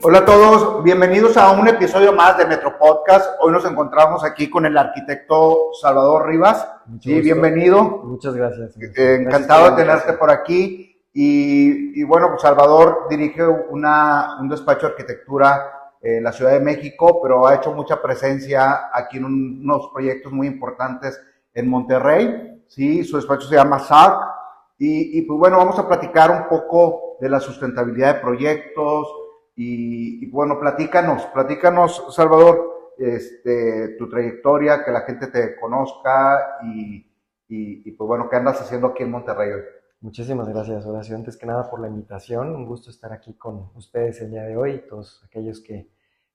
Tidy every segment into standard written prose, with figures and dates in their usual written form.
Hola a todos, bienvenidos a un episodio más de Metro Podcast. Hoy nos encontramos aquí con el arquitecto Salvador Rivas. Mucho Sí, gusto. bienvenido. Muchas gracias. Encantado de tenerte por aquí. Y bueno, pues Salvador dirige un despacho de arquitectura en la Ciudad de México, pero ha hecho mucha presencia aquí en unos proyectos muy importantes en Monterrey. Sí, su despacho se llama SARC. Y pues bueno, vamos a platicar un poco de la sustentabilidad de proyectos. Y bueno, platícanos, Salvador, tu trayectoria, que la gente te conozca y pues bueno, ¿qué andas haciendo aquí en Monterrey hoy? Muchísimas gracias, Horacio. Antes que nada por la invitación. Un gusto estar aquí con ustedes el día de hoy y todos aquellos que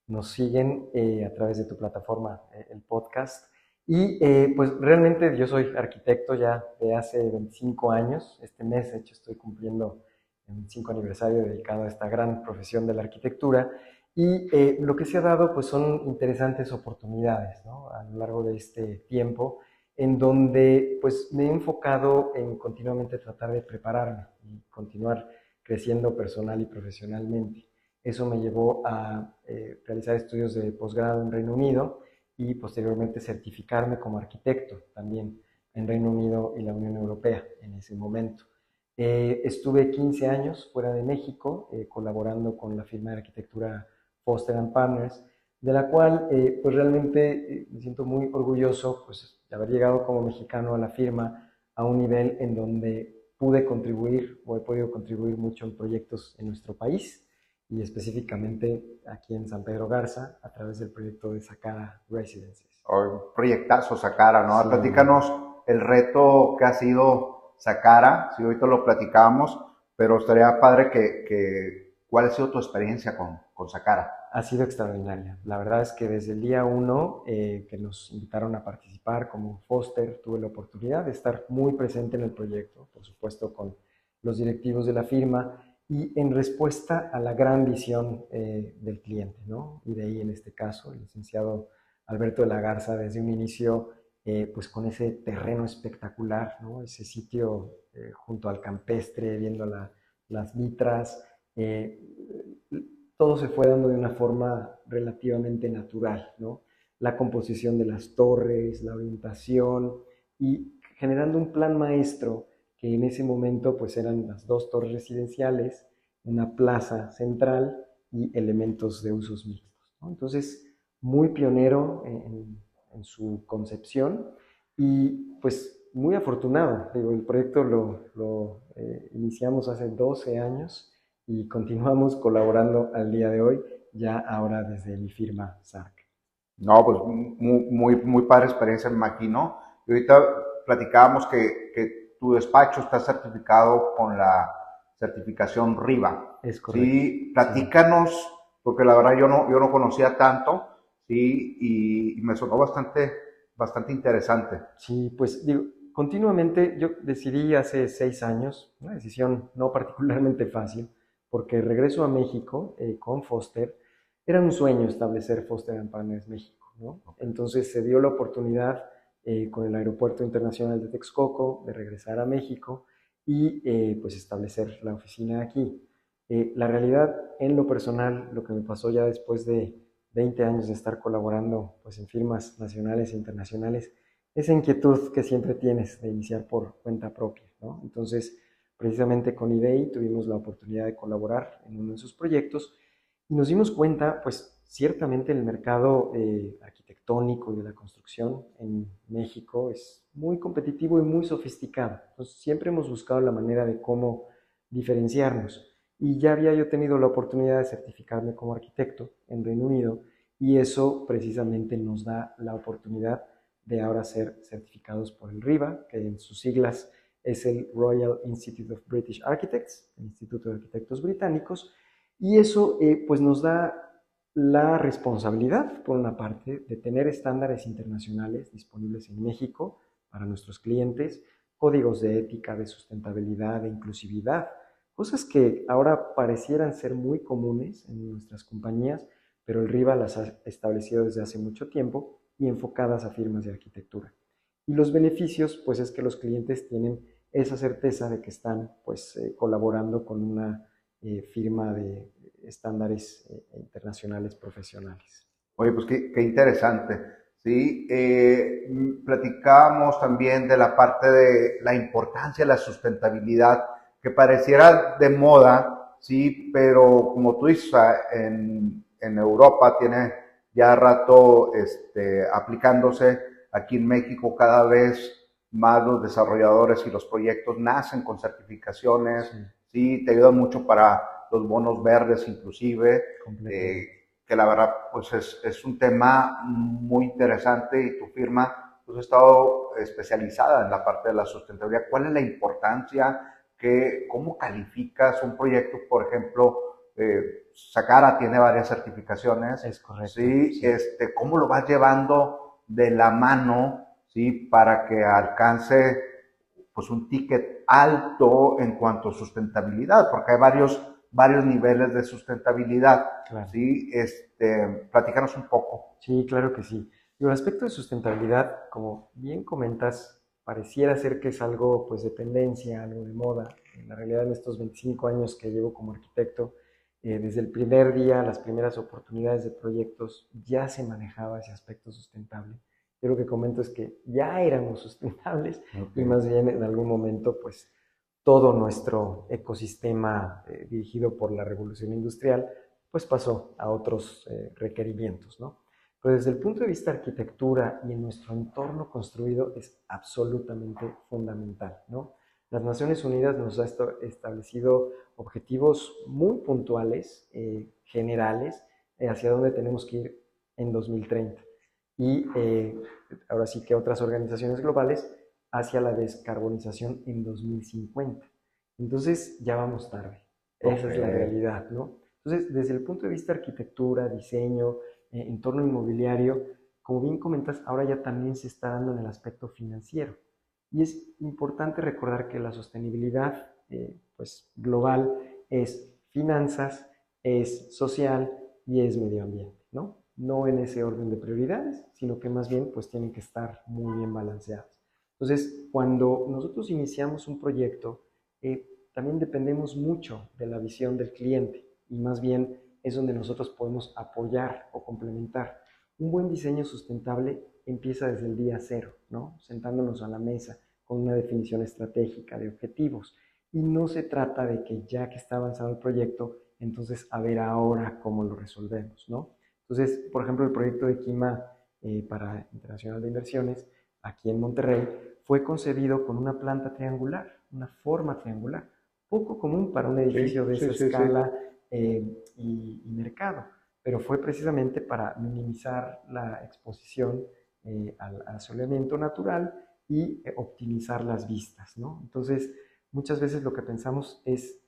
nos siguen a través de tu plataforma, el podcast. Y pues realmente yo soy arquitecto ya de hace 25 años. Este mes, de hecho, estoy cumpliendo el 25 aniversario dedicado a esta gran profesión de la arquitectura. Y lo que se ha dado pues son interesantes oportunidades, ¿no? A lo largo de este tiempo en donde pues me he enfocado en continuamente tratar de prepararme y continuar creciendo personal y profesionalmente. Eso me llevó a realizar estudios de posgrado en Reino Unido y posteriormente certificarme como arquitecto también en Reino Unido y la Unión Europea en ese momento. Estuve 15 años fuera de México colaborando con la firma de arquitectura Foster and Partners, de la cual pues realmente me siento muy orgulloso pues, de haber llegado como mexicano a la firma a un nivel en donde pude contribuir o he podido contribuir mucho en proyectos en nuestro país y específicamente aquí en San Pedro Garza a través del proyecto de Sacara Residences. O proyectazo Sacara, ¿no? Sí. Platícanos el reto que ha sido Sacara, si ahorita lo platicábamos, pero estaría padre ¿cuál ha sido tu experiencia con Sacara? Ha sido extraordinaria. La verdad es que desde el día uno que nos invitaron a participar como Foster, tuve la oportunidad de estar muy presente en el proyecto, por supuesto con los directivos de la firma y en respuesta a la gran visión del cliente, ¿no? Y de ahí en este caso el licenciado Alberto de la Garza desde un inicio pues con ese terreno espectacular, ¿no? Ese sitio junto al campestre, viendo las vitras, eh, todo se fue dando de una forma relativamente natural, ¿no? La composición de las torres, la orientación y generando un plan maestro que en ese momento pues eran las dos torres residenciales, una plaza central y elementos de usos mixtos, ¿no? Entonces, muy pionero en su concepción y pues muy afortunado. Digo, el proyecto lo iniciamos hace 12 años y continuamos colaborando al día de hoy, ya ahora desde mi firma SARC. No, pues muy padre experiencia, me imagino. Y ahorita platicábamos que tu despacho está certificado con la certificación RIVA. Es correcto. Sí, platícanos, porque la verdad yo no conocía tanto, sí, y me sonó bastante interesante. Sí, pues digo, continuamente yo decidí hace 6 años, una decisión no particularmente fácil, porque regreso a México con Foster. Era un sueño establecer Foster and Partners México, ¿no? Entonces se dio la oportunidad con el Aeropuerto Internacional de Texcoco de regresar a México y pues establecer la oficina aquí. La realidad, en lo personal, lo que me pasó ya después de 20 años de estar colaborando pues, en firmas nacionales e internacionales, esa inquietud que siempre tienes de iniciar por cuenta propia, ¿no? Entonces, precisamente con IDEI tuvimos la oportunidad de colaborar en uno de sus proyectos y nos dimos cuenta, pues ciertamente el mercado arquitectónico y de la construcción en México es muy competitivo y muy sofisticado. Entonces, siempre hemos buscado la manera de cómo diferenciarnos. Y ya había yo tenido la oportunidad de certificarme como arquitecto en Reino Unido y eso precisamente nos da la oportunidad de ahora ser certificados por el RIBA, que en sus siglas es el Royal Institute of British Architects, el Instituto de Arquitectos Británicos, y eso pues nos da la responsabilidad, por una parte, de tener estándares internacionales disponibles en México para nuestros clientes, códigos de ética, de sustentabilidad, de inclusividad, cosas que ahora parecieran ser muy comunes en nuestras compañías, pero el RIBA las ha establecido desde hace mucho tiempo y enfocadas a firmas de arquitectura. Y los beneficios, pues es que los clientes tienen esa certeza de que están pues colaborando con una firma de estándares internacionales profesionales. Oye, pues qué interesante. Sí, platicábamos también de la parte de la importancia de la sustentabilidad, que pareciera de moda, sí, pero como tú dices, en Europa tiene ya rato aplicándose. Aquí en México cada vez más los desarrolladores y los proyectos nacen con certificaciones, Sí, sí, te ayudan mucho para los bonos verdes inclusive. completamente. Que la verdad pues es un tema muy interesante y tu firma pues ha estado especializada en la parte de la sustentabilidad. ¿Cuál es la importancia? ¿Cómo calificas un proyecto? Por ejemplo, Sacara tiene varias certificaciones, Es correcto, ¿sí? sí. ¿Cómo lo vas llevando de la mano, ¿sí? Para que alcance pues un ticket alto en cuanto a sustentabilidad, porque hay varios niveles de sustentabilidad, Claro. ¿sí? Platícanos un poco. Sí, claro que sí. Y el aspecto de sustentabilidad, como bien comentas, pareciera ser que es algo pues de tendencia, algo de moda. En la realidad, en estos 25 años que llevo como arquitecto, desde el primer día, las primeras oportunidades de proyectos, ya se manejaba ese aspecto sustentable. Yo lo que comento es que ya éramos sustentables y Okay. más bien en algún momento pues todo nuestro ecosistema dirigido por la revolución industrial pues pasó a otros requerimientos, ¿no? Pero desde el punto de vista de arquitectura y en nuestro entorno construido es absolutamente fundamental, ¿no? Las Naciones Unidas nos ha establecido objetivos muy puntuales, generales, hacia dónde tenemos que ir en 2030. Y ahora sí que otras organizaciones globales hacia la descarbonización en 2050. Entonces ya vamos tarde. Esa es la Okay. realidad, ¿no? Entonces, desde el punto de vista de arquitectura, diseño, entorno inmobiliario, como bien comentas, ahora ya también se está dando en el aspecto financiero. Y es importante recordar que la sostenibilidad pues, global es finanzas, es social y es medio ambiente, ¿no? No en ese orden de prioridades, sino que más bien pues tienen que estar muy bien balanceadas. Entonces, cuando nosotros iniciamos un proyecto, también dependemos mucho de la visión del cliente y más bien es donde nosotros podemos apoyar o complementar. Un buen diseño sustentable empieza desde el día cero, ¿no? Sentándonos a la mesa con una definición estratégica de objetivos. Y no se trata de que ya que está avanzado el proyecto, entonces a ver ahora cómo lo resolvemos, ¿no? Entonces, por ejemplo, el proyecto de Quima para Internacional de Inversiones, aquí en Monterrey, fue concebido con una planta triangular, una forma triangular, poco común para un edificio Sí, de sí, esa sí, sí. escala y mercado, pero fue precisamente para minimizar la exposición al asoleamiento natural y optimizar las vistas, ¿no? Entonces, muchas veces lo que pensamos es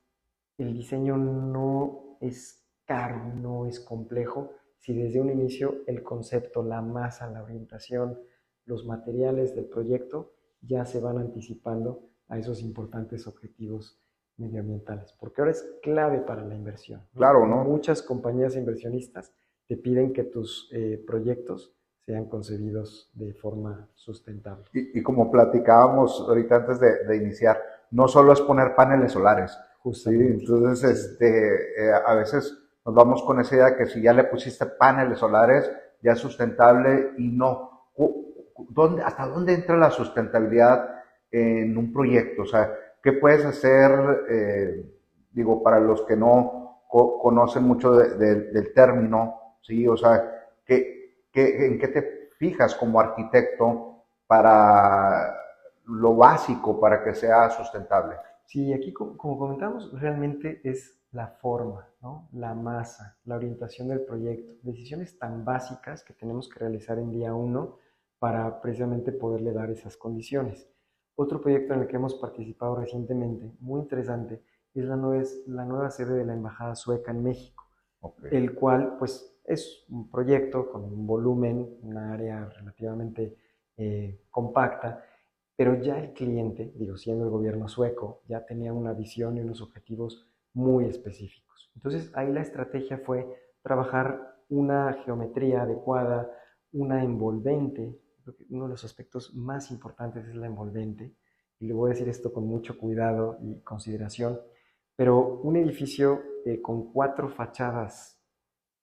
el diseño no es caro, no es complejo, si desde un inicio el concepto, la masa, la orientación, los materiales del proyecto ya se van anticipando a esos importantes objetivos medioambientales, porque ahora es clave para la inversión, ¿no? Claro, ¿no? Muchas compañías inversionistas te piden que tus proyectos sean concebidos de forma sustentable. Y como platicábamos ahorita antes de iniciar, no solo es poner paneles solares, ¿sí? Justamente, Entonces, sí, a veces nos vamos con esa idea que si ya le pusiste paneles solares, ya es sustentable y no. ¿Hasta dónde entra la sustentabilidad en un proyecto? O sea, ¿qué puedes hacer, digo, para los que no conocen mucho del término, ¿sí? O sea, ¿en qué te fijas como arquitecto para lo básico para que sea sustentable? sí, aquí como comentamos, realmente es la forma, ¿no? La masa, la orientación del proyecto, decisiones tan básicas que tenemos que realizar en día uno para precisamente poderle dar esas condiciones. Otro proyecto en el que hemos participado recientemente, muy interesante, es la nueva sede de la Embajada Sueca en México, Ok. el cual pues es un proyecto con un volumen, una área relativamente compacta, pero ya el cliente, digo, siendo el gobierno sueco, ya tenía una visión y unos objetivos muy específicos. Entonces ahí la estrategia fue trabajar una geometría adecuada, una envolvente. Creo que uno de los aspectos más importantes es la envolvente, y le voy a decir esto con mucho cuidado y consideración, pero un edificio con 4 fachadas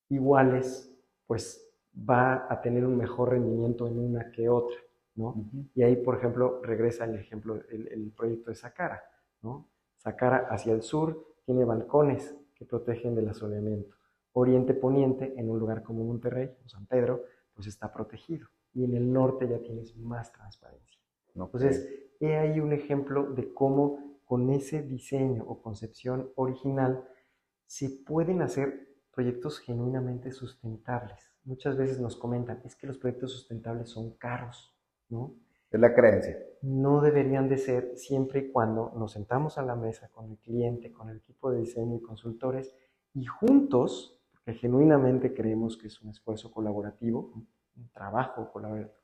iguales, pues va a tener un mejor rendimiento en una que otra, ¿no? Ujú. Y ahí, por ejemplo, regresa el ejemplo, el proyecto de Sacara, ¿no? Sacara hacia el sur tiene balcones que protegen del asoleamiento. Oriente-poniente, en un lugar como Monterrey o San Pedro, pues está protegido. Y en el norte ya tienes más transparencia. Ok. Entonces, he ahí un ejemplo de cómo con ese diseño o concepción original se pueden hacer proyectos genuinamente sustentables. Muchas veces nos comentan, es que los proyectos sustentables son caros, ¿no? Es la creencia. No deberían de ser siempre y cuando nos sentamos a la mesa con el cliente, con el equipo de diseño y consultores y juntos, porque genuinamente creemos que es un esfuerzo colaborativo, un trabajo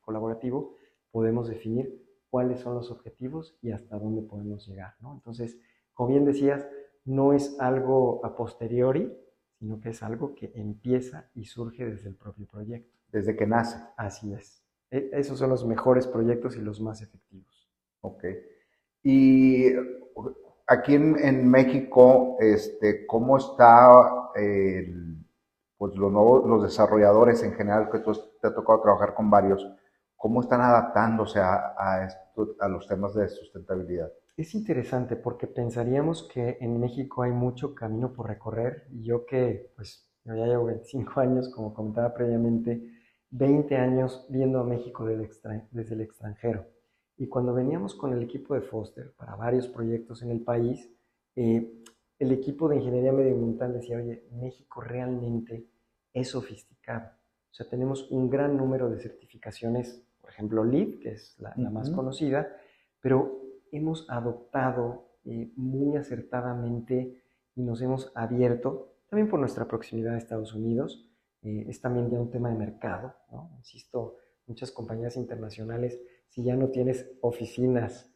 colaborativo, podemos definir cuáles son los objetivos y hasta dónde podemos llegar, ¿no? Entonces, como bien decías, no es algo a posteriori, sino que es algo que empieza y surge desde el propio proyecto. Desde que nace. Así es. Esos son los mejores proyectos y los más efectivos. Ok. Y aquí en México, ¿cómo está pues los desarrolladores en general, que tú te ha tocado trabajar con varios, cómo están adaptándose a los temas de sustentabilidad? Es interesante porque pensaríamos que en México hay mucho camino por recorrer y yo que pues yo ya llevo 25 años, como comentaba previamente, 20 años viendo a México desde el extranjero. Y cuando veníamos con el equipo de Foster para varios proyectos en el país, eh, el equipo de ingeniería medioambiental decía, oye, México realmente es sofisticado. O sea, tenemos un gran número de certificaciones, por ejemplo, LEED, que es la más conocida, pero hemos adoptado muy acertadamente y nos hemos abierto, también por nuestra proximidad a Estados Unidos, es también ya un tema de mercado, ¿no? Insisto, muchas compañías internacionales, si ya no tienes oficinas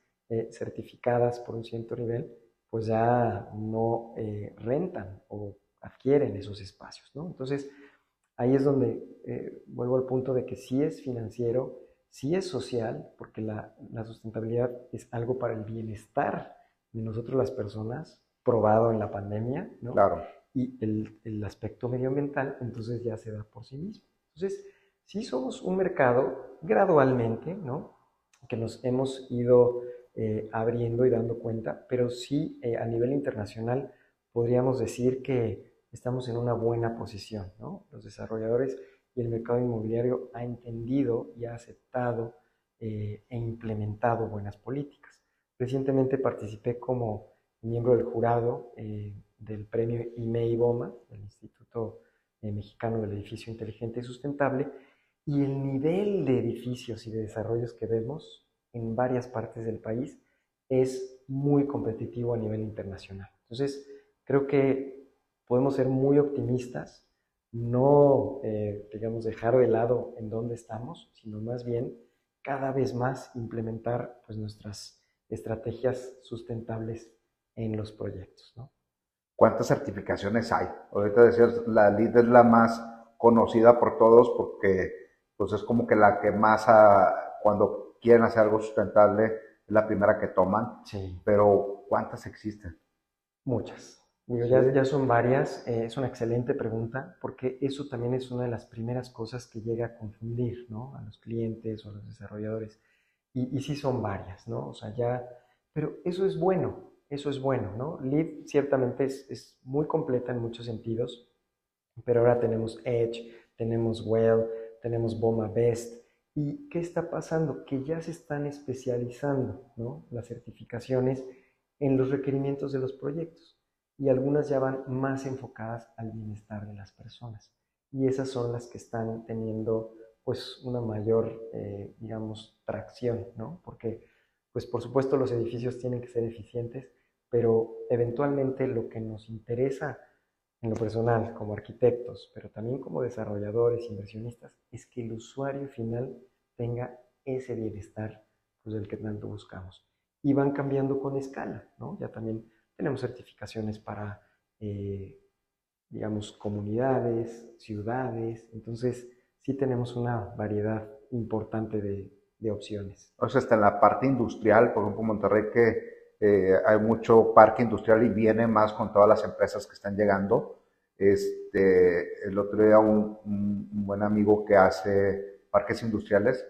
certificadas por un cierto nivel, pues ya no rentan o adquieren esos espacios, ¿no? Entonces, ahí es donde vuelvo al punto de que sí es financiero, sí es social, porque la sustentabilidad es algo para el bienestar de nosotros las personas, probado en la pandemia, ¿no? Claro. Y el aspecto medioambiental, entonces ya se da por sí mismo. Entonces, sí somos un mercado gradualmente, ¿no? Que nos hemos ido abriendo y dando cuenta, pero sí a nivel internacional podríamos decir que estamos en una buena posición, ¿no? Los desarrolladores y el mercado inmobiliario ha entendido y ha aceptado e implementado buenas políticas. Recientemente participé como miembro del jurado del premio IMEI-BOMA, del Instituto Mexicano del Edificio Inteligente y Sustentable, y el nivel de edificios y de desarrollos que vemos en varias partes del país es muy competitivo a nivel internacional. Entonces, creo que podemos ser muy optimistas, no, digamos, dejar de lado en dónde estamos, sino más bien cada vez más implementar pues, nuestras estrategias sustentables en los proyectos, ¿no? ¿Cuántas certificaciones hay? Ahorita decías, la LEED es la más conocida por todos porque pues es como que la que más cuando quieren hacer algo sustentable es la primera que toman, Sí, pero ¿cuántas existen? muchas. Digo, Sí, ya son varias. Es una excelente pregunta porque eso también es una de las primeras cosas que llega a confundir, ¿no? A los clientes o a los desarrolladores. Y sí son varias, ¿no? O sea, ya, pero eso es bueno, ¿no? Lead ciertamente es muy completa en muchos sentidos, pero ahora tenemos Edge, tenemos Well, tenemos BOMA Best. ¿Y qué está pasando? Que ya se están especializando, ¿no? Las certificaciones en los requerimientos de los proyectos y algunas ya van más enfocadas al bienestar de las personas. Y esas son las que están teniendo pues una mayor, digamos, tracción, ¿no? Porque, pues por supuesto los edificios tienen que ser eficientes, pero eventualmente lo que nos interesa en lo personal, como arquitectos, pero también como desarrolladores, inversionistas, es que el usuario final tenga ese bienestar pues, del que tanto buscamos. Y van cambiando con escala, ¿no? Ya también tenemos certificaciones para, digamos, comunidades, ciudades, entonces sí tenemos una variedad importante de opciones. o sea, hasta en la parte industrial, por ejemplo, Monterrey, que hay mucho parque industrial y viene más con todas las empresas que están llegando. El otro día un buen amigo que hace parques industriales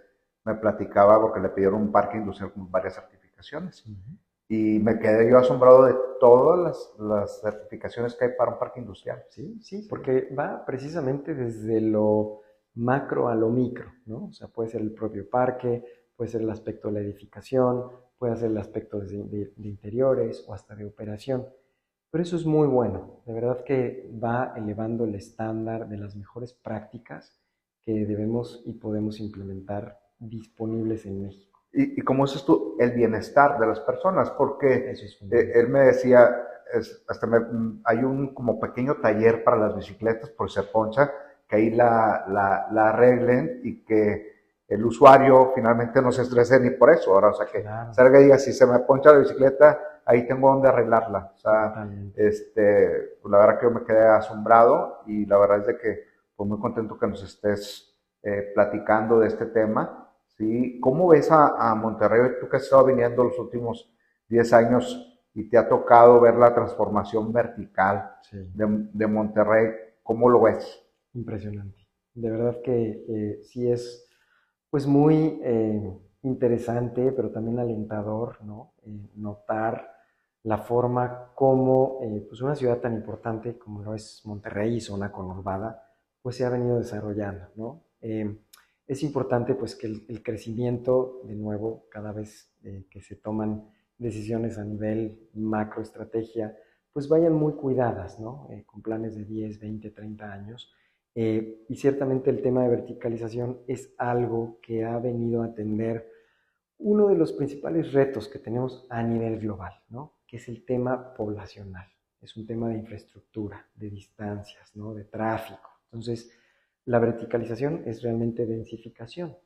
me platicaba porque le pidieron un parque industrial con varias certificaciones. Ujú. Y me quedé yo asombrado de todas las certificaciones que hay para un parque industrial. Sí, sí, Sí, porque va precisamente desde lo macro a lo micro, ¿no? O sea, puede ser el propio parque, puede ser el aspecto de la edificación, puede ser el aspecto de interiores o hasta de operación. Pero eso es muy bueno, de verdad que va elevando el estándar de las mejores prácticas que debemos y podemos implementar disponibles en México. y como dices tú, el bienestar de las personas, Eso porque es fundamental. él me decía, hay un como pequeño taller para las bicicletas por ser poncha, que ahí la arreglen y que el usuario finalmente no se estrese ni por eso. Ahora, o sea, que Claro, salga y diga, si se me poncha la bicicleta, ahí tengo donde arreglarla. O sea, totalmente. pues la verdad que yo me quedé asombrado y la verdad es de que pues muy contento que nos estés platicando de este tema. ¿Sí? ¿Cómo ves a Monterrey? Tú que has estado viniendo los últimos 10 años y te ha tocado ver la transformación vertical Sí. de Monterrey, ¿cómo lo ves? Impresionante. De verdad que sí es pues muy interesante, pero también alentador, ¿no? Notar la forma como pues una ciudad tan importante como lo es Monterrey y zona conurbada, pues se ha venido desarrollando, ¿no? Es importante pues que el crecimiento, de nuevo, cada vez que se toman decisiones a nivel macroestrategia, pues vayan muy cuidadas, ¿no? Con planes de 10, 20, 30 años. Y ciertamente el tema de verticalización es algo que ha venido a atender uno de los principales retos que tenemos a nivel global, ¿no? Que es el tema poblacional. Es un tema de infraestructura, de distancias, ¿no? De tráfico. Entonces, la verticalización es realmente densificación.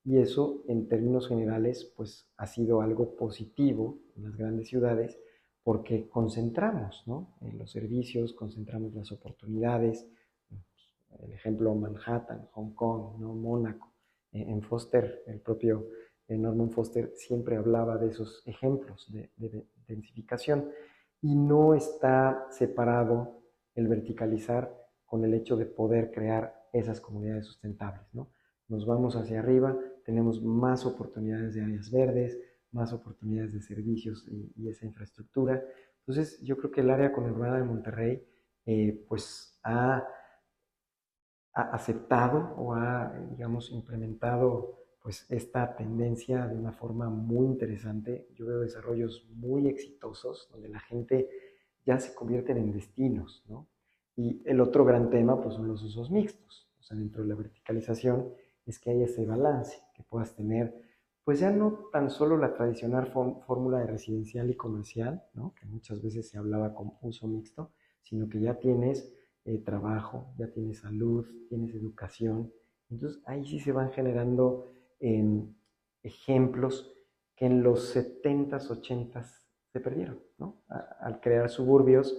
Y eso, en términos generales, pues ha sido algo positivo en las grandes ciudades porque concentramos, ¿no? En los servicios, concentramos las oportunidades. El ejemplo Manhattan, Hong Kong, ¿no? Mónaco. En Foster, el propio Norman Foster siempre hablaba de esos ejemplos de densificación y no está separado el verticalizar con el hecho de poder crear esas comunidades sustentables, ¿no? Nos vamos hacia arriba, tenemos más oportunidades de áreas verdes, más oportunidades de servicios y esa infraestructura. Entonces, yo creo que el área conurbana de Monterrey pues ha aceptado o ha, digamos, implementado pues esta tendencia de una forma muy interesante. Yo veo desarrollos muy exitosos donde la gente ya se convierten en destinos, ¿no? Y el otro gran tema pues son los usos mixtos. O sea, dentro de la verticalización es que hay ese balance, que puedas tener pues ya no tan solo la tradicional fórmula de residencial y comercial, ¿no? Que muchas veces se hablaba con uso mixto, sino que ya tienes trabajo, ya tienes salud, tienes educación. Entonces ahí sí se van generando ejemplos que en los 70s, 80s se perdieron, ¿no? Al crear suburbios,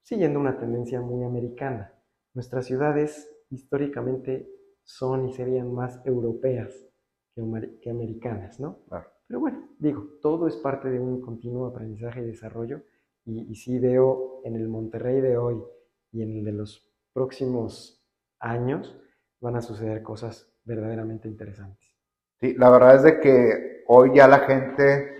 siguiendo una tendencia muy americana. Nuestras ciudades históricamente son y serían más europeas que americanas, ¿no? Claro. Pero bueno, digo, todo es parte de un continuo aprendizaje y desarrollo y sí veo en el Monterrey de hoy y en el de los próximos años van a suceder cosas verdaderamente interesantes. Sí, la verdad es de que hoy ya la gente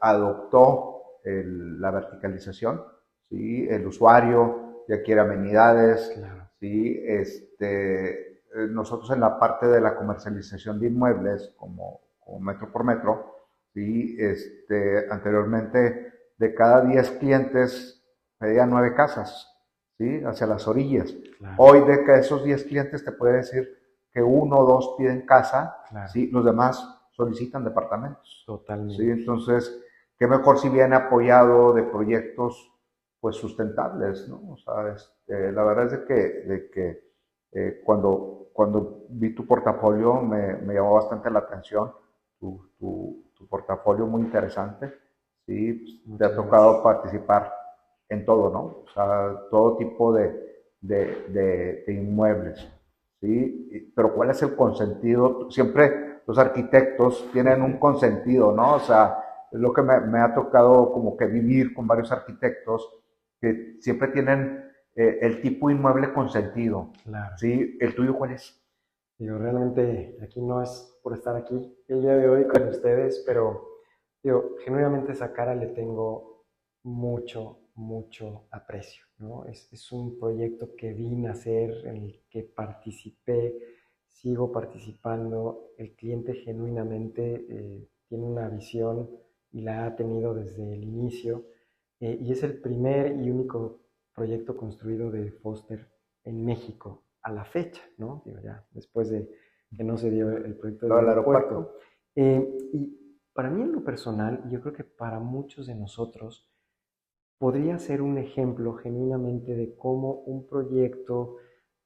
adoptó la verticalización, ¿sí? El usuario ya quiere amenidades, Claro. ¿sí? Nosotros en la parte de la comercialización de inmuebles, como metro por metro, ¿sí? Anteriormente de cada 10 clientes pedían 9 casas, ¿sí? Hacia las orillas. Claro, Hoy de que esos 10 clientes te puede decir que uno o dos piden casa, claro, ¿sí? Los demás solicitan departamentos, ¿sí? totalmente. Entonces, qué mejor si viene apoyado de proyectos pues sustentables, ¿no? O sea, la verdad es de que cuando vi tu portafolio me llamó bastante la atención, tu portafolio muy interesante, ¿sí? Pues, te Muchas ha tocado gracias. participar en todo, ¿no? O sea, todo tipo de inmuebles. ¿Sí? Pero ¿cuál es el consentido? Siempre los arquitectos tienen un consentido, ¿no? O sea, es lo que me ha tocado como que vivir con varios arquitectos que siempre tienen el tipo inmueble consentido. Claro. ¿Sí? ¿El tuyo cuál es? Digo, realmente aquí no es por estar aquí el día de hoy con ustedes, pero digo, genuinamente esa cara le tengo mucho aprecio, ¿no? Es un proyecto que vi nacer, en el que participé, sigo participando. El cliente genuinamente tiene una visión y la ha tenido desde el inicio, y es el primer y único proyecto construido de Foster en México a la fecha, ¿no? Digo, ya después de que no se dio el proyecto Lo del del aeropuerto. aeropuerto. Y para mí en lo personal, y yo creo que para muchos de nosotros, podría ser un ejemplo genuinamente de cómo un proyecto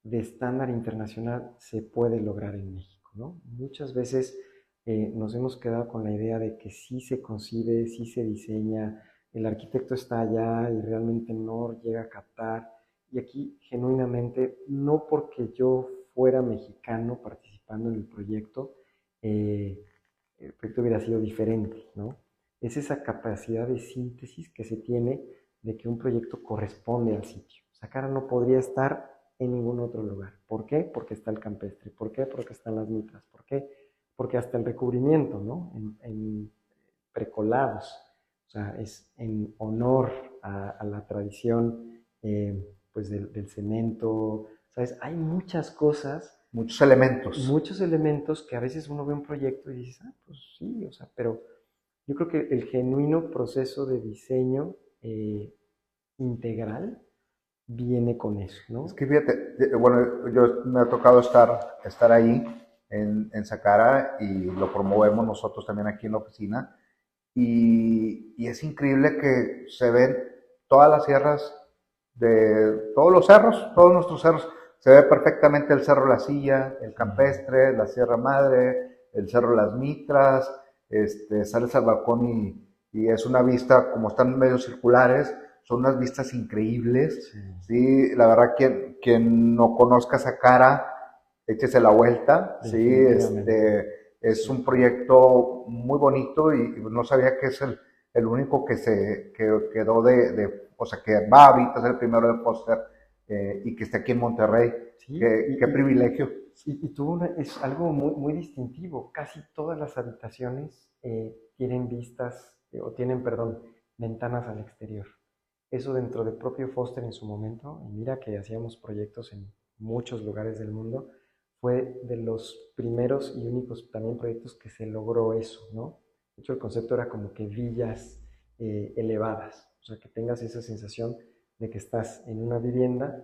de estándar internacional se puede lograr en México, ¿no? Muchas veces nos hemos quedado con la idea de que sí se concibe, sí se diseña, el arquitecto está allá y realmente no llega a captar. Y aquí, genuinamente, no porque yo fuera mexicano participando en el proyecto hubiera sido diferente, ¿no? Es esa capacidad de síntesis que se tiene de que un proyecto corresponde al sitio. Sacara no podría estar en ningún otro lugar. ¿Por qué? Porque está el campestre. ¿Por qué? Porque están las mitras. ¿Por qué? Porque hasta el recubrimiento, ¿no? En precolados. O sea, es en honor a la tradición pues del cemento. ¿Sabes? Hay muchos elementos que a veces uno ve un proyecto y dices, ah, pues sí, o sea, pero yo creo que el genuino proceso de diseño integral viene con eso, Es ¿no? que fíjate, bueno, yo me ha tocado estar ahí en Sacara y lo promovemos nosotros también aquí en la oficina. Y es increíble que se ven todas las sierras de todos los cerros, todos nuestros cerros. Se ve perfectamente el Cerro La Silla, el Campestre, la Sierra Madre, el Cerro Las Mitras. Sales al balcón y es una vista, como están medio circulares, son unas vistas increíbles. Sí, Sí, la verdad, quien no conozca esa cara, échese la vuelta. Sí, definitivamente. es un Sí. proyecto muy bonito y no sabía que es el único que quedó o sea, que va ahorita a ser el primero del póster y que esté aquí en Monterrey. Sí, Qué privilegio. y tuvo es algo muy distintivo. Casi todas las habitaciones tienen vistas, o tienen, perdón, ventanas al exterior. Eso dentro del propio Foster en su momento, y mira que hacíamos proyectos en muchos lugares del mundo, fue de los primeros y únicos también proyectos que se logró eso, ¿no? De hecho, el concepto era como que villas elevadas, o sea, que tengas esa sensación de que estás en una vivienda,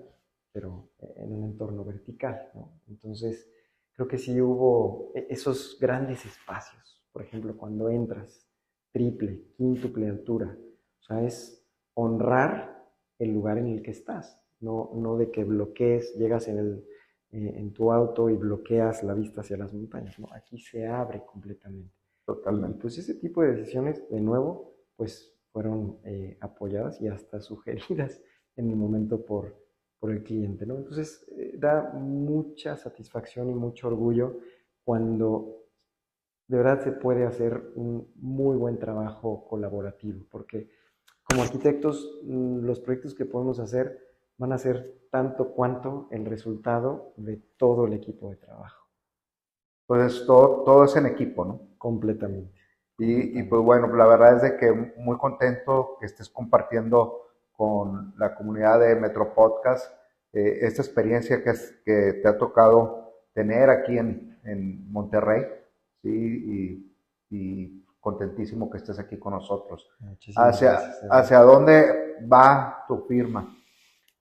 pero en un entorno vertical, ¿no? Entonces, creo que sí hubo esos grandes espacios, por ejemplo, cuando entras, triple, quíntuple altura, o sea, es honrar el lugar en el que estás, no de que bloquees, llegas en tu auto y bloqueas la vista hacia las montañas, ¿no? Aquí se abre completamente. Y Totalmente. pues ese tipo de decisiones, de nuevo, pues fueron apoyadas y hasta sugeridas en el momento por el cliente, ¿no? Entonces, da mucha satisfacción y mucho orgullo cuando de verdad se puede hacer un muy buen trabajo colaborativo, porque como arquitectos, los proyectos que podemos hacer van a ser tanto cuanto el resultado de todo el equipo de trabajo. Entonces, todo es en equipo, ¿no? Completamente, Pues completamente. bueno, la verdad es de que muy contento que estés compartiendo con la comunidad de Metro Podcast esta experiencia que te ha tocado tener aquí en Monterrey, ¿sí? Y contentísimo que estés aquí con nosotros. Muchísimas gracias, ¿Hacia Eduardo. dónde va tu firma?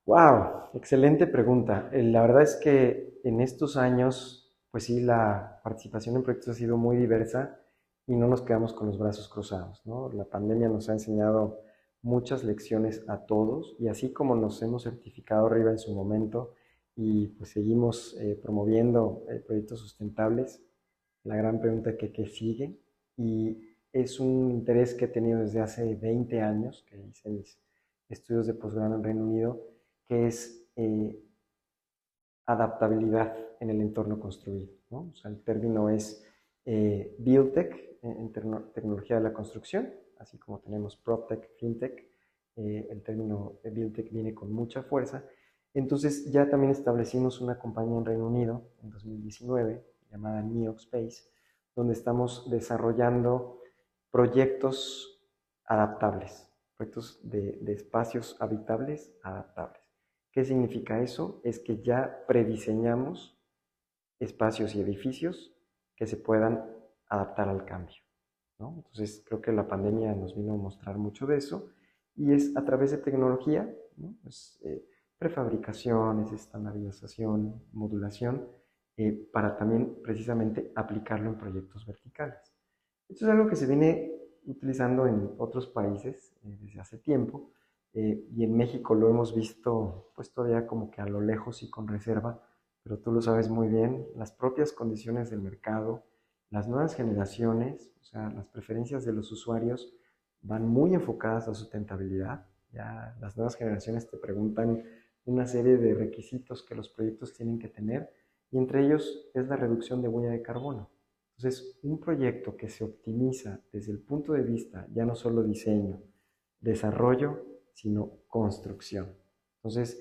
Wow, excelente pregunta. La verdad es que en estos años, pues sí, la participación en proyectos ha sido muy diversa y no nos quedamos con los brazos cruzados, ¿no? La pandemia nos ha enseñado muchas lecciones a todos y así como nos hemos certificado arriba en su momento y pues seguimos promoviendo proyectos sustentables, la gran pregunta que sigue, y es un interés que he tenido desde hace 20 años, que hice mis estudios de posgrado en Reino Unido, que es adaptabilidad en el entorno construido, ¿no? O sea, el término es Buildtech, en tecnología de la construcción, así como tenemos PropTech, FinTech, el término BuildTech viene con mucha fuerza. Entonces ya también establecimos una compañía en Reino Unido en 2019 llamada NeoSpace, donde estamos desarrollando proyectos adaptables, proyectos de espacios habitables adaptables. ¿Qué significa eso? Es que ya prediseñamos espacios y edificios que se puedan adaptar al cambio, ¿no? Entonces creo que la pandemia nos vino a mostrar mucho de eso y es a través de tecnología, ¿no? Pues, prefabricación, es estandarización, modulación, para también precisamente aplicarlo en proyectos verticales. Esto es algo que se viene utilizando en otros países desde hace tiempo, y en México lo hemos visto pues todavía como que a lo lejos y con reserva, pero tú lo sabes muy bien, las propias condiciones del mercado, las nuevas generaciones, o sea, las preferencias de los usuarios van muy enfocadas a sustentabilidad. Ya las nuevas generaciones te preguntan una serie de requisitos que los proyectos tienen que tener y entre ellos es la reducción de huella de carbono. Entonces, un proyecto que se optimiza desde el punto de vista ya no solo diseño, desarrollo, sino construcción. Entonces,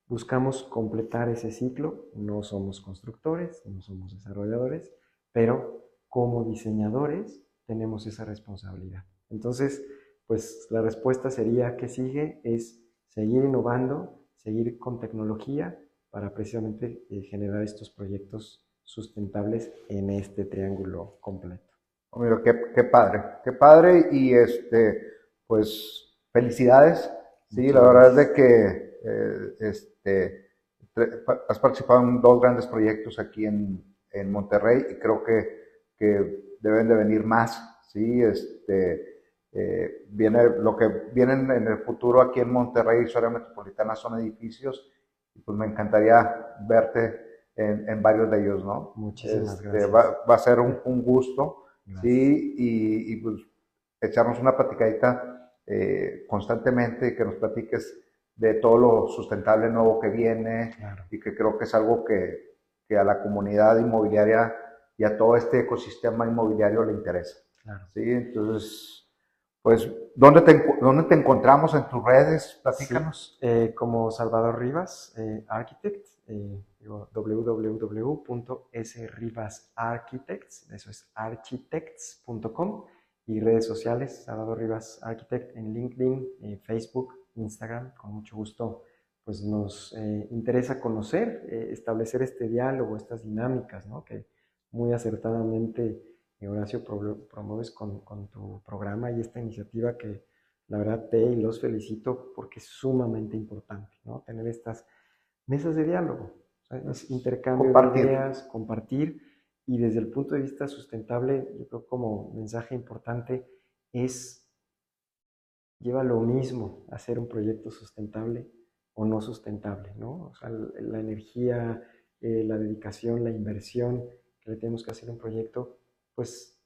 buscamos completar ese ciclo. No somos constructores, no somos desarrolladores, pero como diseñadores tenemos esa responsabilidad. Entonces, pues la respuesta sería que sigue es seguir innovando, seguir con tecnología para precisamente generar estos proyectos sustentables en este triángulo completo. Oh, mira, qué padre y pues felicidades. Sí, Muchas la verdad es gracias. de que has participado en dos grandes proyectos aquí en Monterrey y creo que deben de venir más. Sí, viene, lo que vienen en el futuro aquí en Monterrey y área metropolitana son edificios y pues me encantaría verte en varios de ellos, ¿no? Muchísimas gracias. Va a ser un gusto, Gracias. ¿sí? Y pues echarnos una platicadita constantemente y que nos platiques de todo lo sustentable nuevo que viene Claro. y que creo que es algo que a la comunidad inmobiliaria y a todo este ecosistema inmobiliario le interesa. Claro. ¿Sí? Entonces, pues, dónde te encontramos en tus redes? Platícanos. Sí, como Salvador Rivas, Architect, www.srivasarchitects, eso es architects.com, y redes sociales, Salvador Rivas Architect en LinkedIn, Facebook, Instagram, con mucho gusto. Pues nos interesa conocer, establecer este diálogo, estas dinámicas, ¿no? Que muy acertadamente, Horacio, promueves con tu programa y esta iniciativa que la verdad te y los felicito porque es sumamente importante, ¿no? Tener estas mesas de diálogo, o sea, es intercambio de ideas, compartir, y desde el punto de vista sustentable, yo creo como mensaje importante es lleva lo mismo hacer un proyecto sustentable o no sustentable, ¿no? O sea, la energía, la dedicación, la inversión que le tenemos que hacer a un proyecto, pues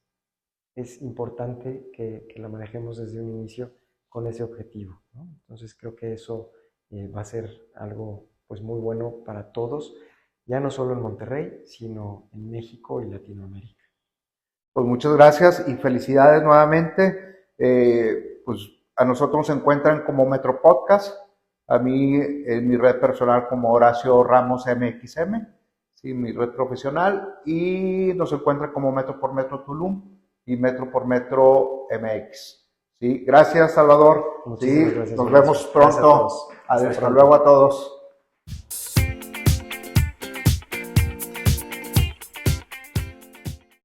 es importante que la manejemos desde un inicio con ese objetivo, ¿no? Entonces creo que eso va a ser algo pues muy bueno para todos, ya no solo en Monterrey, sino en México y Latinoamérica. Pues muchas gracias y felicidades nuevamente. Pues a nosotros nos encuentran como Metro Podcast, a mí en mi red personal como Horacio Ramos MXM, ¿sí? Mi red profesional, y nos encuentran como Metro por Metro Tulum y Metro por Metro MX. ¿Sí? Gracias, Salvador. Muchísimas ¿Sí? gracias, Nos Horacio. vemos Gracias a pronto. todos. Hasta luego a todos.